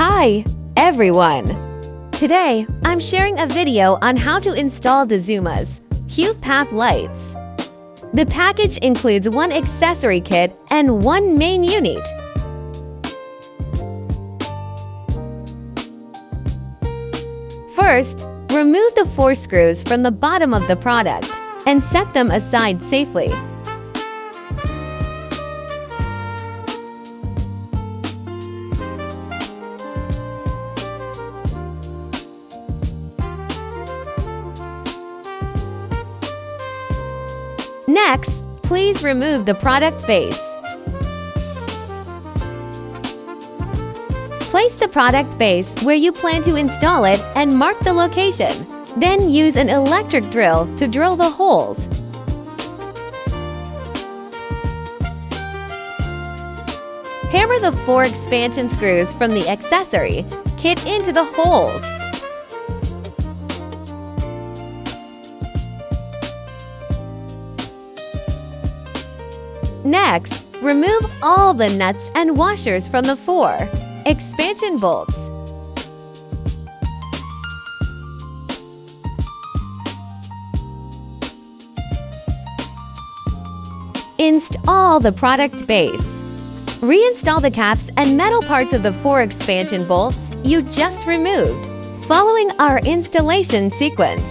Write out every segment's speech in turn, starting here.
Hi, everyone! Today, I'm sharing a video on how to install Dazuma's Cube Path Lights. The package includes one accessory kit and one main unit. First, remove the 4 screws from the bottom of the product and set them aside safely. Next, please remove the product base. Place the product base where you plan to install it and mark the location. Then use an electric drill to drill the holes. Hammer the 4 expansion screws from the accessory kit into the holes. Next, remove all the nuts and washers from the 4 expansion bolts. Install the product base. Reinstall the caps and metal parts of the 4 expansion bolts you just removed, following our installation sequence.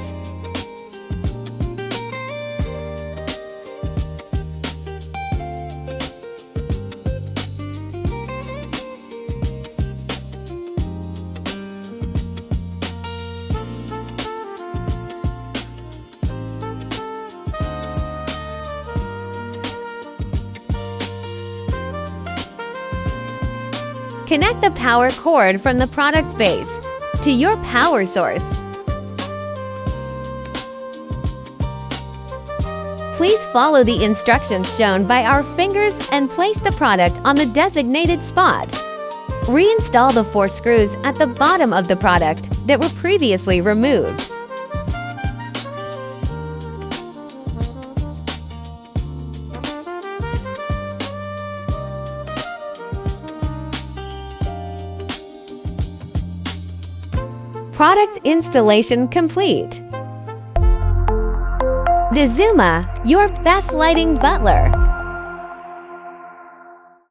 Connect the power cord from the product base to your power source. Please follow the instructions shown by our fingers and place the product on the designated spot. Reinstall the 4 screws at the bottom of the product that were previously removed. Product installation complete. Dazuma, your best lighting butler.